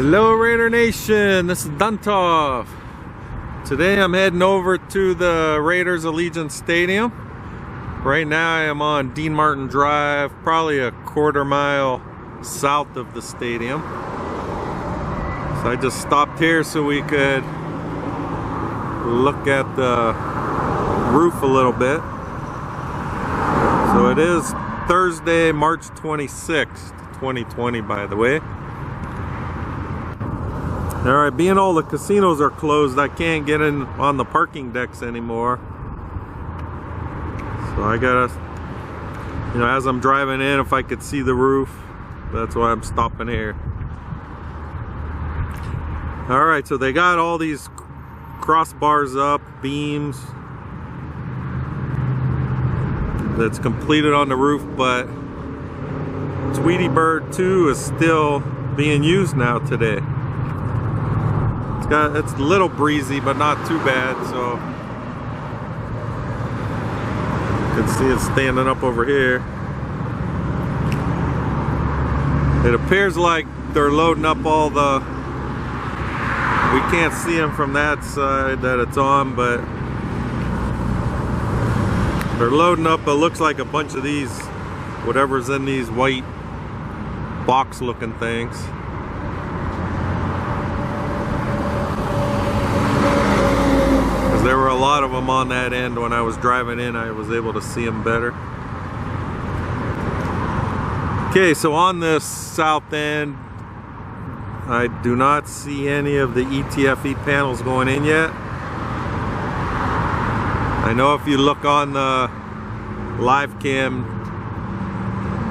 Hello Raider Nation, this is Duntov. Today I'm heading over to the Raiders Allegiant Stadium. Right now I am on Dean Martin Drive, probably a quarter mile south of the stadium. So I just stopped here so we could look at the roof a little bit. So it is Thursday, March 26th, 2020, by the way. Alright, being all the casinos are closed, I can't get in on the parking decks anymore. So I gotta, as I'm driving in, if I could see the roof, that's why I'm stopping here. Alright, so they got all these crossbars up, beams. That's completed on the roof, but Tweety Bird 2 is still being used now today. It's a little breezy, but not too bad, so you can see it standing up over here. It appears like they're loading up all the, we can't see them from that side that it's on, but they're loading up, it looks like a bunch of these, whatever's in these white box looking things. There were a lot of them on that end. When I was driving in, I was able to see them better. Okay, so on this south end, I do not see any of the ETFE panels going in yet. I know if you look on the live cam,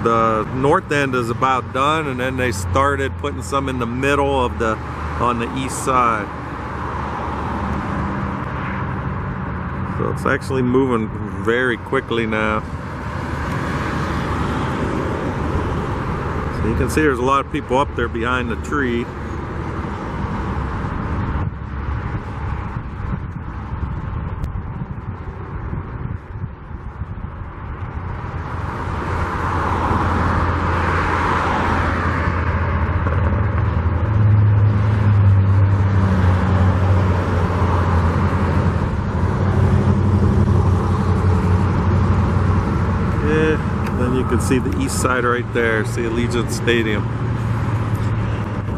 the north end is about done, and then they started putting some in the middle of the, on the east side. So it's actually moving very quickly now. So you can see there's a lot of people up there behind the tree. Then you can see the east side right there, see Allegiant Stadium.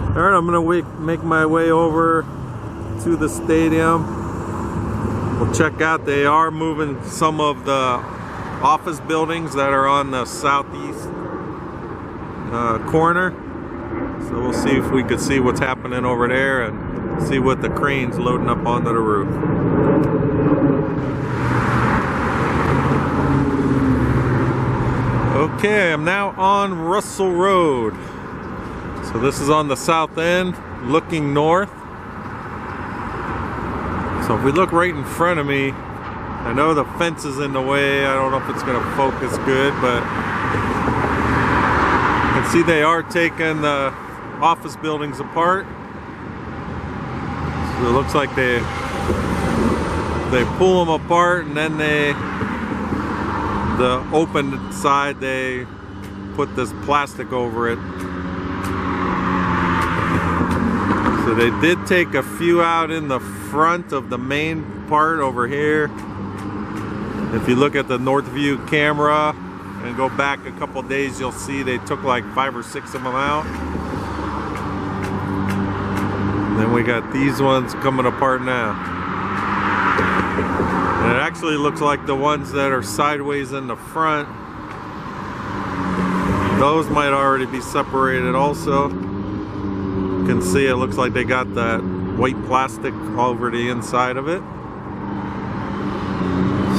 Alright, I'm going to make my way over to the stadium. We'll check out, they are moving some of the office buildings that are on the southeast corner. So we'll see if we could see what's happening over there and see what the crane's loading up onto the roof. Okay, I'm now on Russell Road. So this is on the south end, looking north. So if we look right in front of me, I know the fence is in the way. I don't know if it's going to focus good, but you can see they are taking the office buildings apart. So it looks like they pull them apart, and then the open side, they put this plastic over it. So they did take a few out in the front of the main part over here. If you look at the north view camera and go back a couple days, you'll see they took like 5 or 6 of them out. And then we got these ones coming apart now. And it actually looks like the ones that are sideways in the front, those might already be separated also. You can see it looks like they got that white plastic over the inside of it.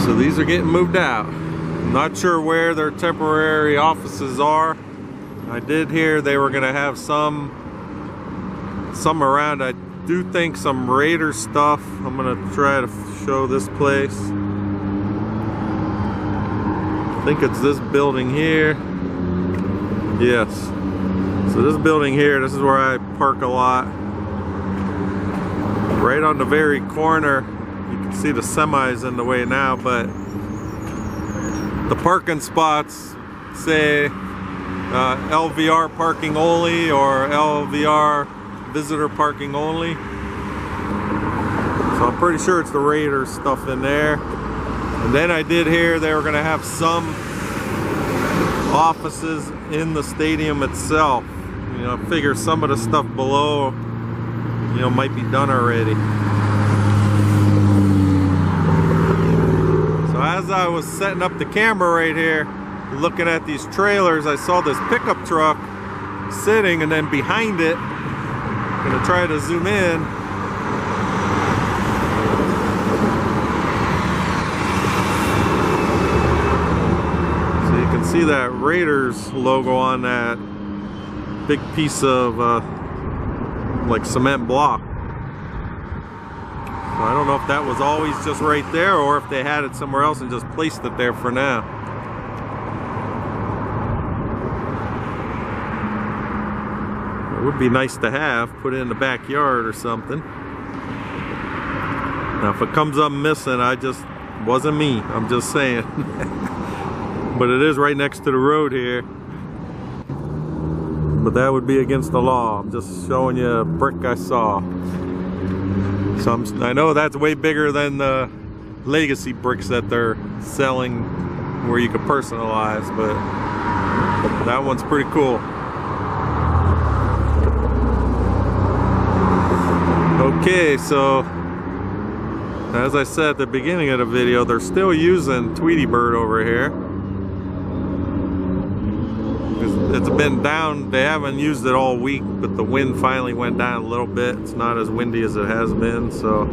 So these are getting moved out. I'm not sure where their temporary offices are. I did hear they were going to have some around. I do think some Raider stuff. I'm going to try to show this place. I think it's this building here. Yes. So this building here, this is where I park a lot. Right on the very corner, you can see the semis in the way now, but the parking spots say LVR parking only or LVR visitor parking only. So I'm pretty sure it's the Raiders stuff in there. And then I did hear they were going to have some offices in the stadium itself. You know, I figure some of the stuff below, you know, might be done already. So as I was setting up the camera right here, looking at these trailers, I saw this pickup truck sitting, and then behind it, I'm gonna try to zoom in. So you can see that Raiders logo on that big piece of like cement block. So I don't know if that was always just right there or if they had it somewhere else and just placed it there for now. It would be nice to have, put it in the backyard or something. Now if it comes up missing, wasn't me, I'm just saying. But it is right next to the road here. But that would be against the law. I'm just showing you a brick I saw. So I know that's way bigger than the legacy bricks that they're selling where you can personalize, but that one's pretty cool. Okay, so as I said at the beginning of the video, they're still using Tweety Bird over here. It's been down, they haven't used it all week, but the wind finally went down a little bit. It's not as windy as it has been, so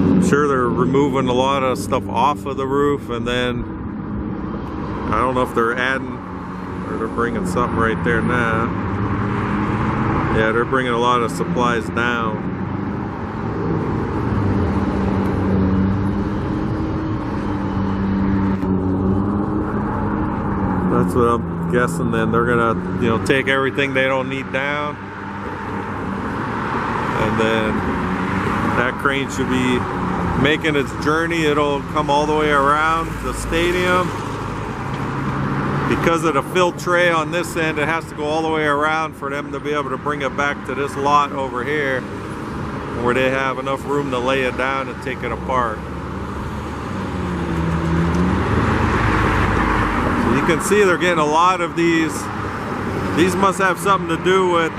I'm sure they're removing a lot of stuff off of the roof, and then I don't know if they're adding or they're bringing something right there now. Yeah, they're bringing a lot of supplies down. That's what I'm guessing. Then they're gonna, you know, take everything they don't need down, and then that crane should be making its journey. It'll come all the way around the stadium. Because of the fill tray on this end, it has to go all the way around for them to be able to bring it back to this lot over here, where they have enough room to lay it down and take it apart. You can see they're getting a lot of these. These must have something to do with,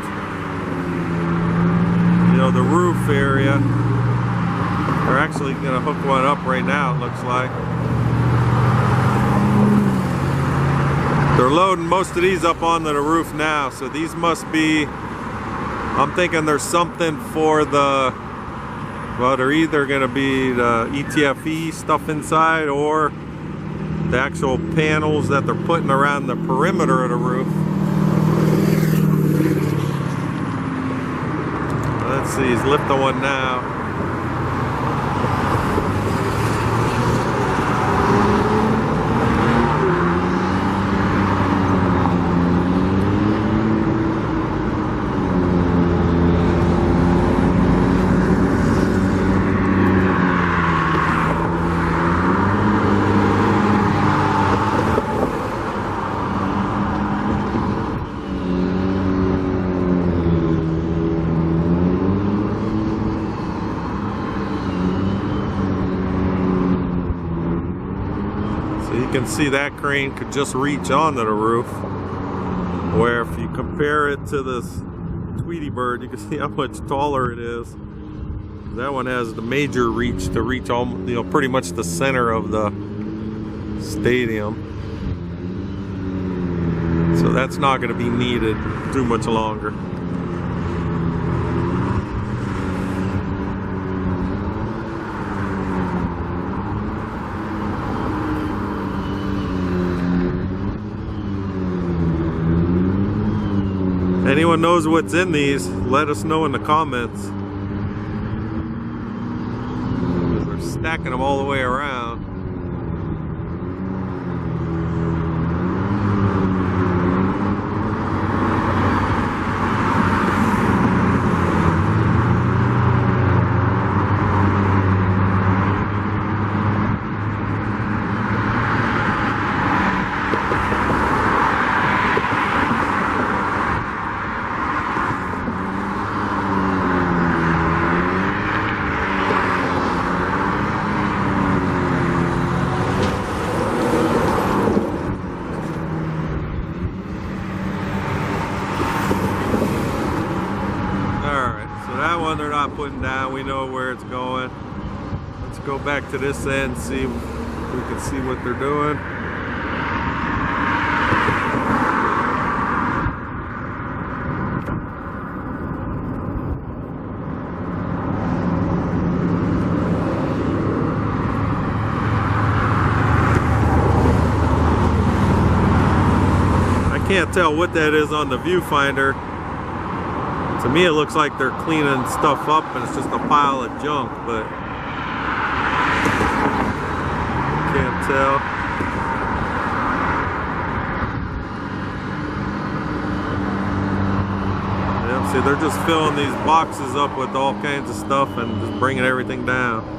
you know, the roof area. They're actually going to hook one up right now, it looks like. They're loading most of these up onto the roof now, so these must be, I'm thinking there's something for the, well, they're either going to be the ETFE stuff inside or the actual panels that they're putting around the perimeter of the roof. Let's see, he's lifting one now. You can see that crane could just reach onto the roof, where if you compare it to this Tweety Bird, you can see how much taller it is. That one has the major reach to reach all, you know, pretty much the center of the stadium. So that's not going to be needed too much longer. Anyone knows what's in these, let us know in the comments. They're stacking them all the way around. putting down. We know where it's going. Let's go back to this end, see if we can see what they're doing. Can't tell what that is on the viewfinder. To me it looks like they're cleaning stuff up and it's just a pile of junk, but can't tell. Yeah, see, they're just filling these boxes up with all kinds of stuff and just bringing everything down.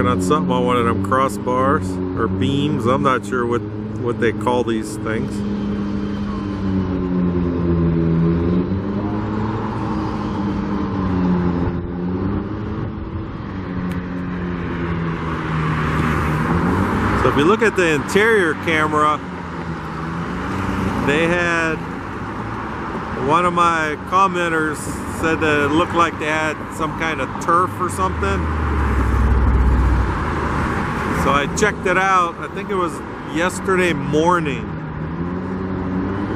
On something on one of them crossbars or beams. I'm not sure what they call these things. So if you look at the interior camera, they had, one of my commenters said that it looked like they had some kind of turf or something. So I checked it out. I think it was yesterday morning.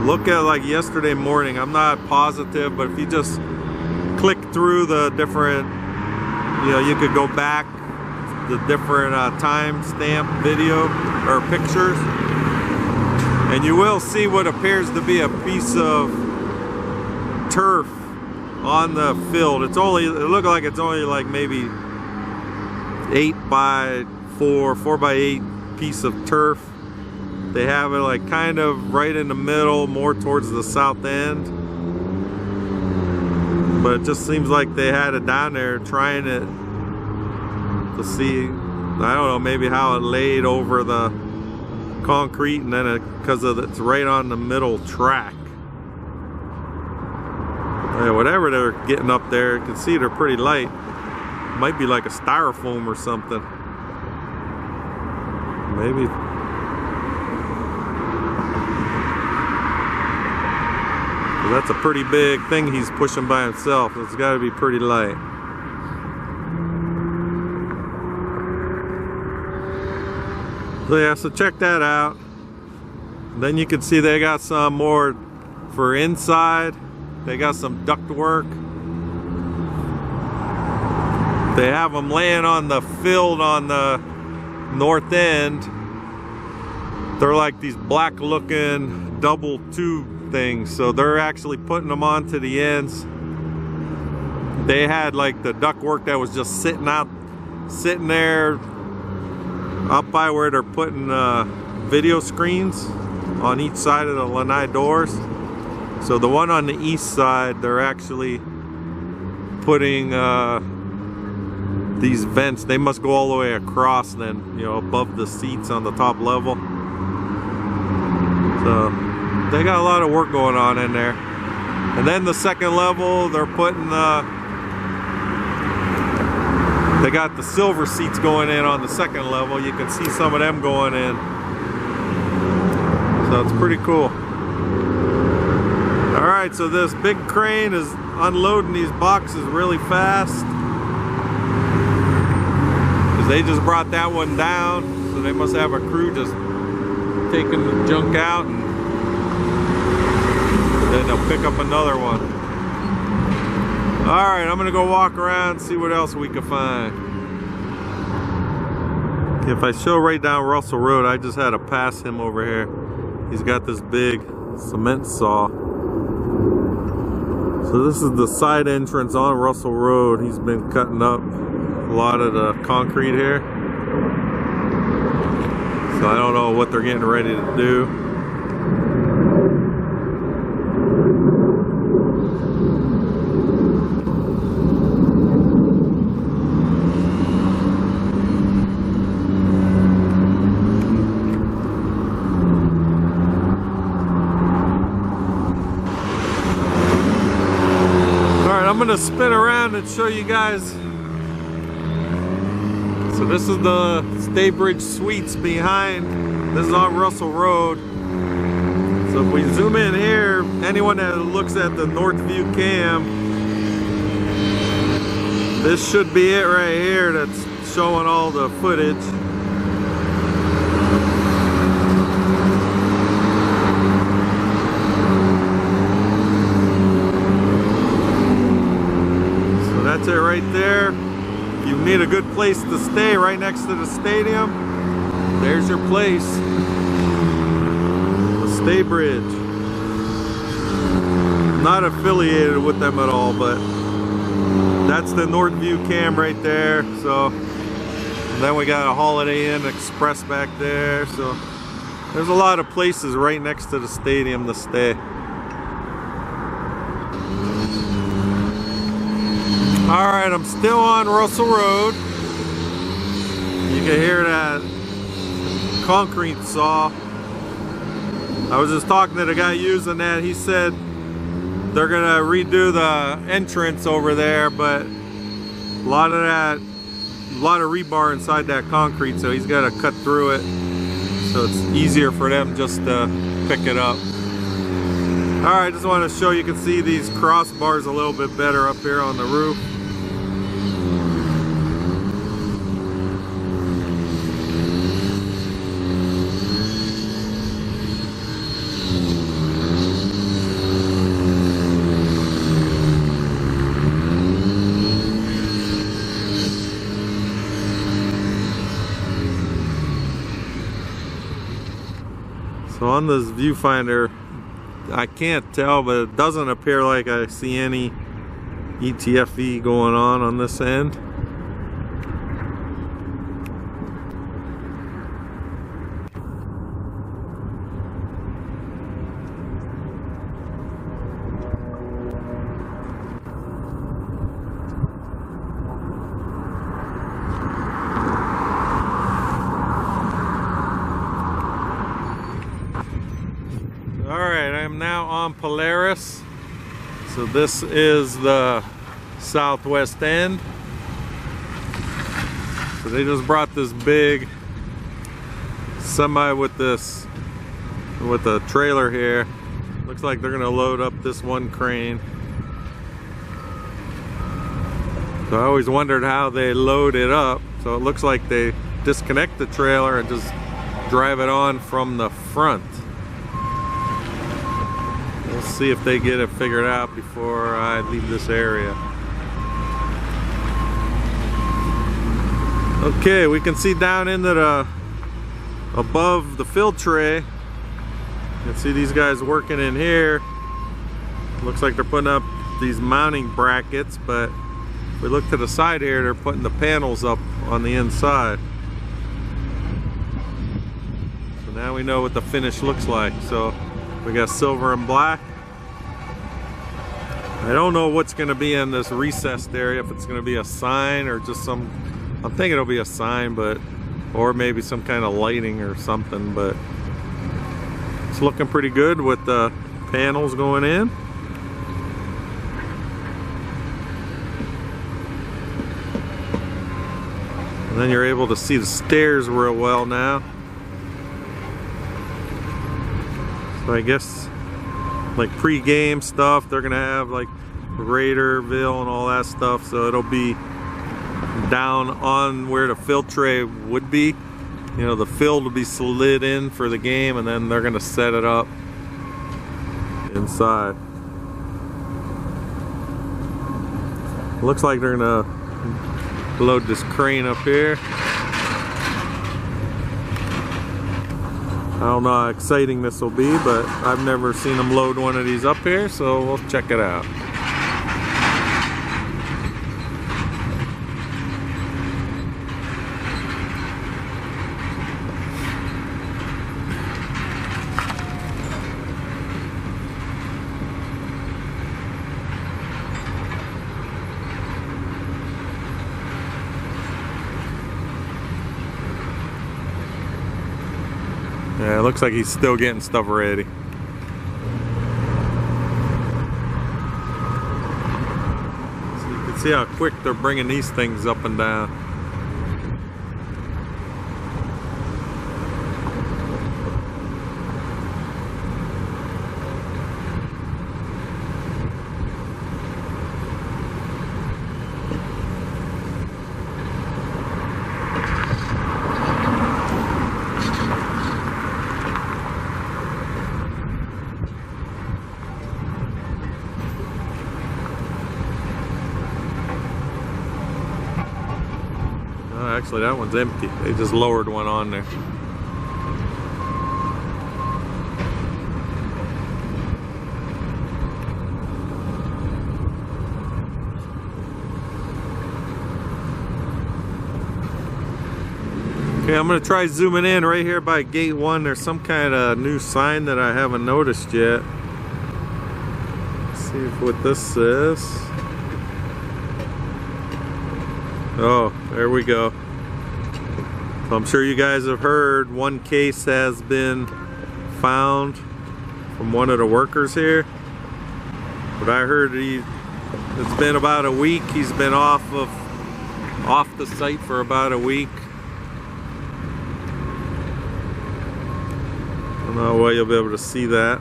Look at like yesterday morning. I'm not positive, but if you just click through the different, you know, you could go back the different timestamp video or pictures, and you will see what appears to be a piece of turf on the field. It looked like it's only like maybe 8 by 4 by 8 piece of turf. They have it like kind of right in the middle, more towards the south end, but it just seems like they had it down there trying it to see, I don't know, maybe how it laid over the concrete, and then because it's right on the middle track. Yeah, whatever they're getting up there, you can see they're pretty light. Might be like a styrofoam or something. Maybe. Well, that's a pretty big thing he's pushing by himself. It's got to be pretty light. So yeah, so check that out. Then you can see they got some more for inside. They got some duct work. They have them laying on the field on the north end. They're like these black looking double tube things, so they're actually putting them onto the ends. They had like the ductwork that was just sitting there up by where they're putting video screens on each side of the lanai doors. So the one on the east side, they're actually putting these vents. They must go all the way across then, you know, above the seats on the top level. So they got a lot of work going on in there. And then the second level, they're putting they got the silver seats going in on the second level. You can see some of them going in. So it's pretty cool. Alright, so this big crane is unloading these boxes really fast. They just brought that one down, so they must have a crew just taking the junk out, and then they'll pick up another one. Alright, I'm gonna go walk around and see what else we can find. If I show right down Russell Road, I just had to pass him over here. He's got this big cement saw. So this is the side entrance on Russell Road. He's been cutting up a lot of the concrete here. So I don't know what they're getting ready to do. I'm gonna spin around and show you guys. So this is the Staybridge Suites behind. This is on Russell Road. So if we zoom in here, anyone that looks at the North View cam, this should be it right here that's showing all the footage. So that's it right there. If you need a good place to stay right next to the stadium, there's your place. The Staybridge. Not affiliated with them at all, but that's the North View cam right there. So then we got a Holiday Inn Express back there. So there's a lot of places right next to the stadium to stay. Alright, I'm still on Russell Road. You can hear that concrete saw. I was just talking to the guy using that. He said they're gonna redo the entrance over there, but a lot of rebar inside that concrete, so he's got to cut through it, so it's easier for them just to pick it up. All right, just want to show you can see these crossbars a little bit better up here on the roof. So on this viewfinder, I can't tell, but it doesn't appear like I see any ETFE going on this end. Alright, I am now on Polaris. So this is the southwest end. So they just brought this big semi with a trailer here. Looks like they're gonna load up this one crane. So I always wondered how they load it up. So it looks like they disconnect the trailer and just drive it on from the front. We'll see if they get it figured out before I leave this area. Okay, we can see down into the above the fill tray. You can see these guys working in here. Looks like they're putting up these mounting brackets, but if we look to the side here, they're putting the panels up on the inside. So now we know what the finish looks like. So we got silver and black. I don't know what's going to be in this recessed area, if it's going to be a sign or just some, I'm thinking it'll be a sign, but, or maybe some kind of lighting or something, but it's looking pretty good with the panels going in. And then you're able to see the stairs real well now. So I guess like pre-game stuff, they're gonna have like Raiderville and all that stuff, so it'll be down on where the fill tray would be. You know, the fill will be slid in for the game, and then they're gonna set it up inside. Looks like they're gonna load this crane up here. I don't know how exciting this will be, but I've never seen them load one of these up here, so we'll check it out. Yeah, it looks like he's still getting stuff ready. See how quick they're bringing these things up and down. Actually, that one's empty. They just lowered one on there. Okay, I'm gonna try zooming in right here by gate 1. There's some kind of new sign that I haven't noticed yet. Let's see what this says. Oh, there we go. So I'm sure you guys have heard one case has been found from one of the workers here. But I heard it's been about a week. He's been off the site for about a week. I don't know why you'll be able to see that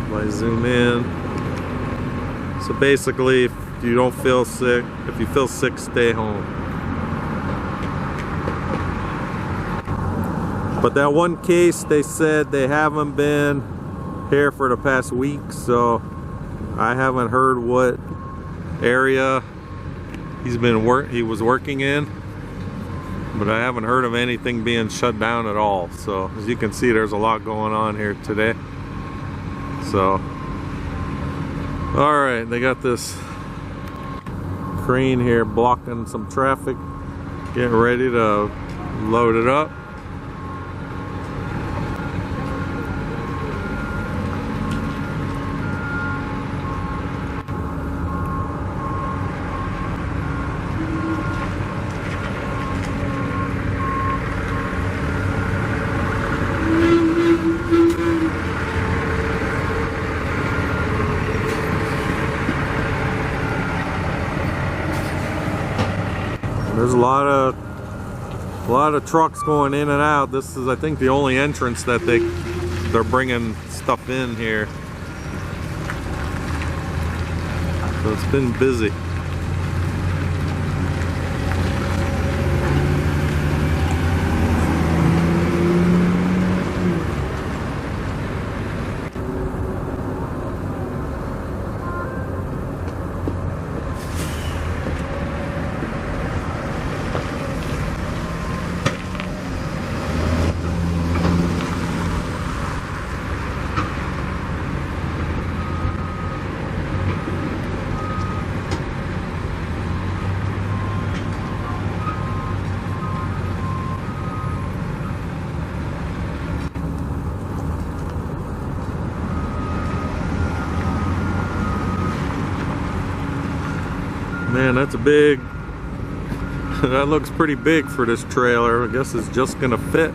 if I zoom in. So basically, if you don't feel sick, if you feel sick, stay home. But that one case, they said they haven't been here for the past week, so I haven't heard what area he was working in, but I haven't heard of anything being shut down at all. So as you can see, there's a lot going on here today. So, all right, they got this crane here blocking some traffic, getting ready to load it up. There's a lot of trucks going in and out. This is, I think, the only entrance that they're bringing stuff in here. So it's been busy. Man, that's a big, that looks pretty big for this trailer. I guess it's just gonna fit.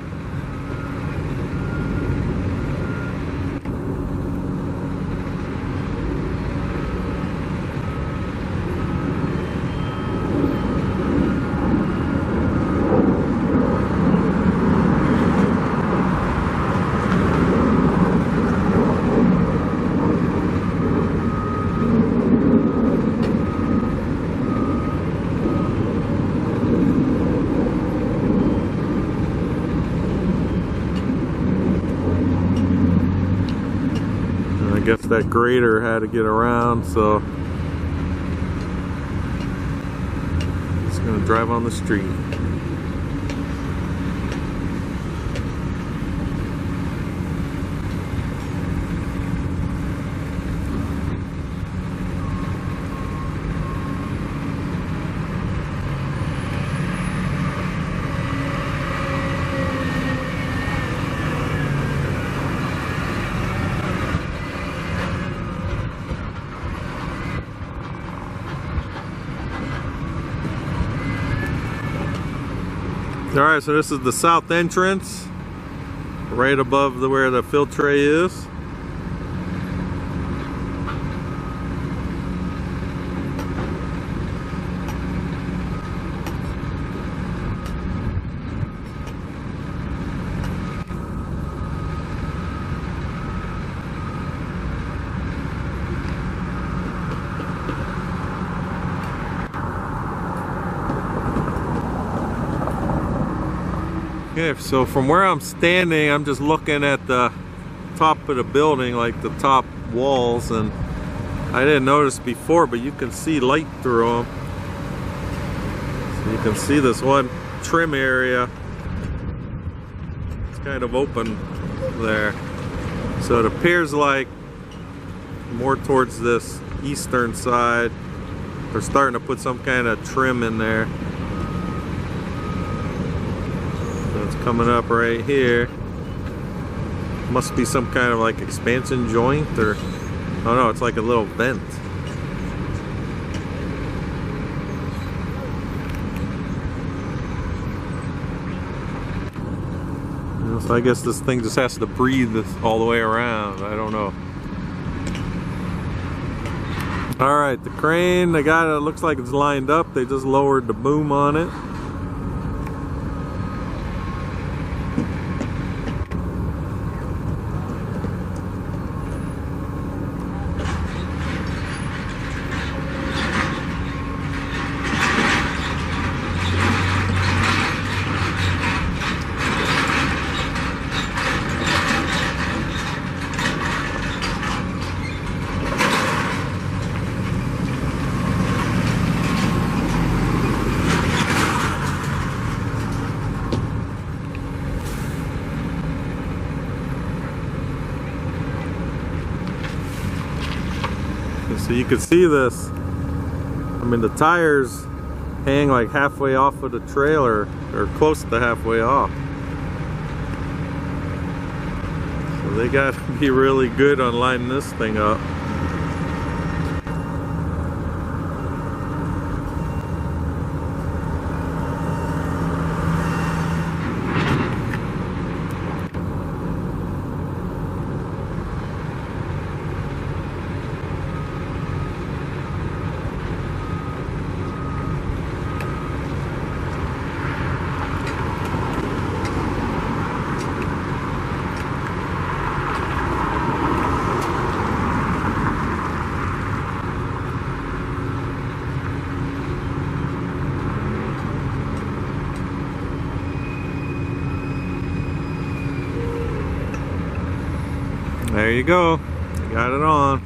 I guess that grader had to get around, so it's gonna drive on the street. Alright, so this is the south entrance, right above where the fill tray is. Okay, so from where I'm standing, I'm just looking at the top of the building, like the top walls, and I didn't notice before, but you can see light through them. So you can see this one trim area. It's kind of open there. So it appears like more towards this eastern side, they're starting to put some kind of trim in there. So it's coming up right here. Must be some kind of like expansion joint, or oh no, it's like a little vent. So I guess this thing just has to breathe all the way around. I don't know. Alright, the crane, they got it, looks like it's lined up. They just lowered the boom on it. So you can see this, I mean the tires hang like halfway off of the trailer, or close to halfway off. So they got to be really good on lining this thing up. There you go, you got it on.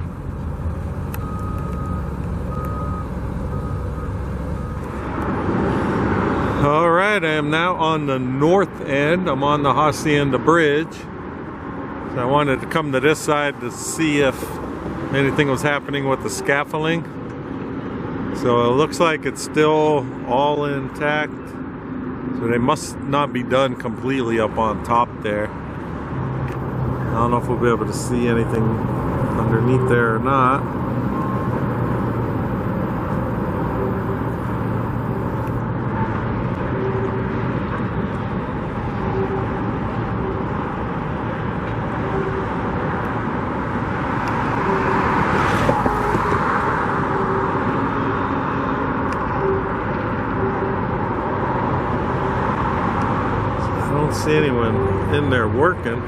Alright, I am now on the north end. I'm on the Hacienda Bridge. So I wanted to come to this side to see if anything was happening with the scaffolding. So it looks like it's still all intact. So they must not be done completely up on top there. I don't know if we'll be able to see anything underneath there or not. I don't see anyone in there working.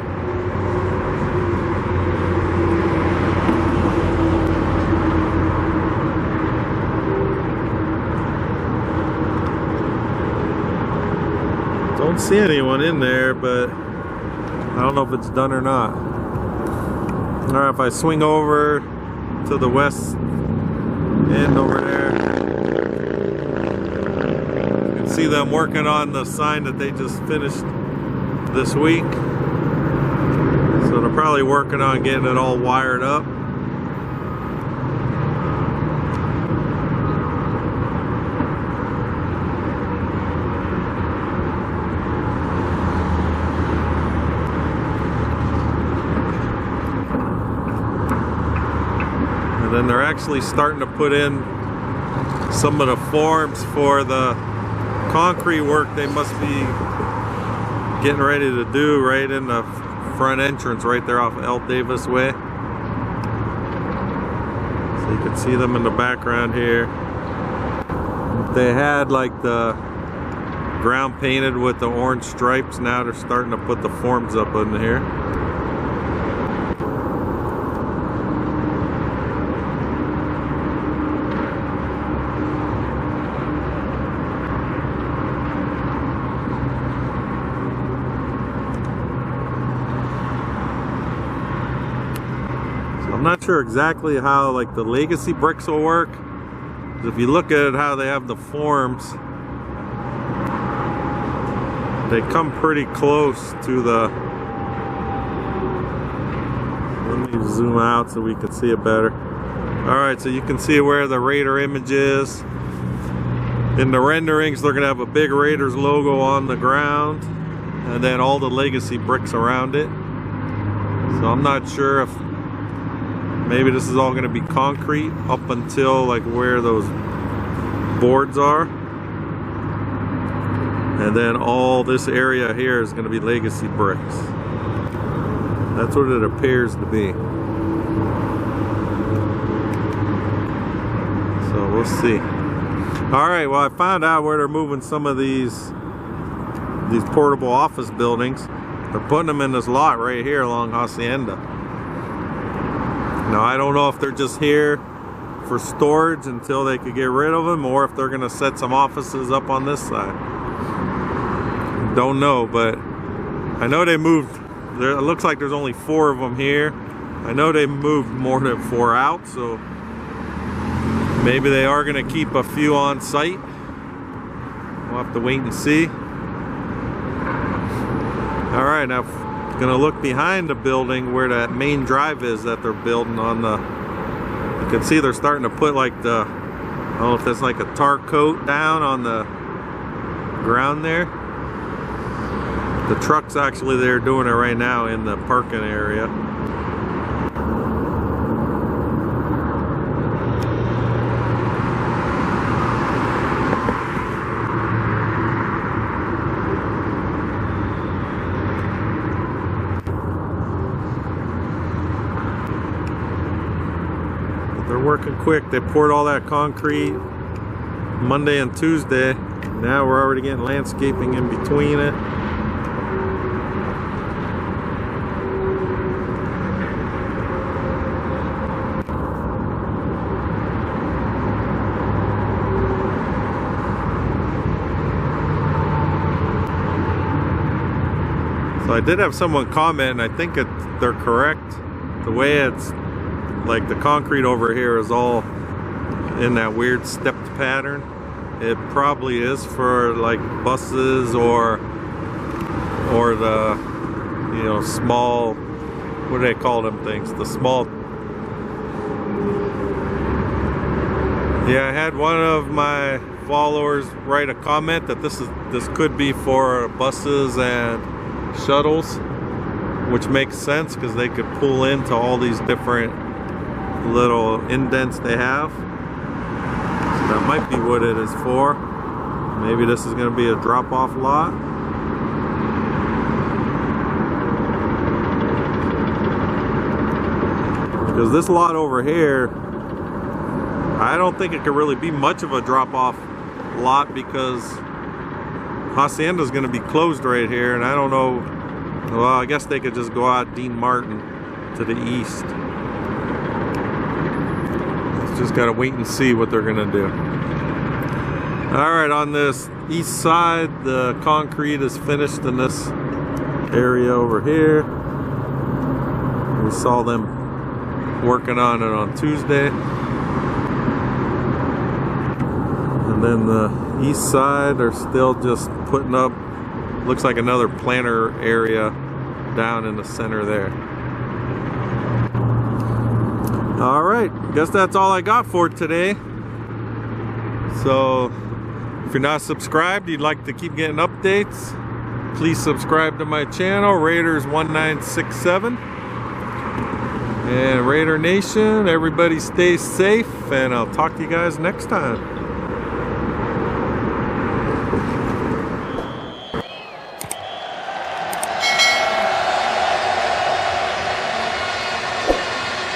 Don't see anyone in there, but I don't know if it's done or not. Alright, if I swing over to the west end over there, you can see them working on the sign that they just finished this week. So they're probably working on getting it all wired up. Then they're actually starting to put in some of the forms for the concrete work they must be getting ready to do right in the front entrance right there off L. Davis Way. So you can see them in the background here. They had like the ground painted with the orange stripes. Now they're starting to put the forms up in here. not sure exactly how like the legacy bricks will work. If you look at how they have the forms, they come pretty close to the, let me zoom out so we can see it better. Alright, so you can see where the Raider image is. In the renderings, they're going to have a big Raiders logo on the ground, and then all the legacy bricks around it. So I'm not sure if maybe this is all going to be concrete up until like where those boards are, and then all this area here is going to be legacy bricks. That's what it appears to be. So we'll see. Alright, well, I found out where they're moving some of these portable office buildings. They're putting them in this lot right here along Hacienda. Now, I don't know if they're just here for storage until they could get rid of them, or if they're going to set some offices up on this side. Don't know, but I know they moved. It looks like there's only 4 of them here. I know they moved more than 4 out, so maybe they are going to keep a few on site. We'll have to wait and see. Alright, now I'm going to look behind the building where that main drive is that they're building on the... You can see they're starting to put like the... I don't know if that's like a tar coat down on the ground there. The truck's actually there doing it right now in the parking area. They're working quick. They poured all that concrete Monday and Tuesday. Now we're already getting landscaping in between it. So I did have someone comment, and I think they're correct. The way it's like the concrete over here is all in that weird stepped pattern. It probably is for like buses or the, you know, small, what do they call them things? The small. Yeah, I had one of my followers write a comment that this could be for buses and shuttles, which makes sense because they could pull into all these different little indents they have. So that might be what it is for. Maybe this is going to be a drop-off lot. Because this lot over here, I don't think it could really be much of a drop-off lot because Hacienda is going to be closed right here, and I don't know. Well, I guess they could just go out Dean Martin to the east. Just gotta wait and see what they're gonna do. Alright, on this east side, the concrete is finished in this area over here. We saw them working on it on Tuesday. And then the east side are still just putting up, looks like another planter area down in the center there. Alright, guess that's all I got for today. So, if you're not subscribed, you'd like to keep getting updates, please subscribe to my channel, Raiders1967. And Raider Nation, everybody stay safe, and I'll talk to you guys next time.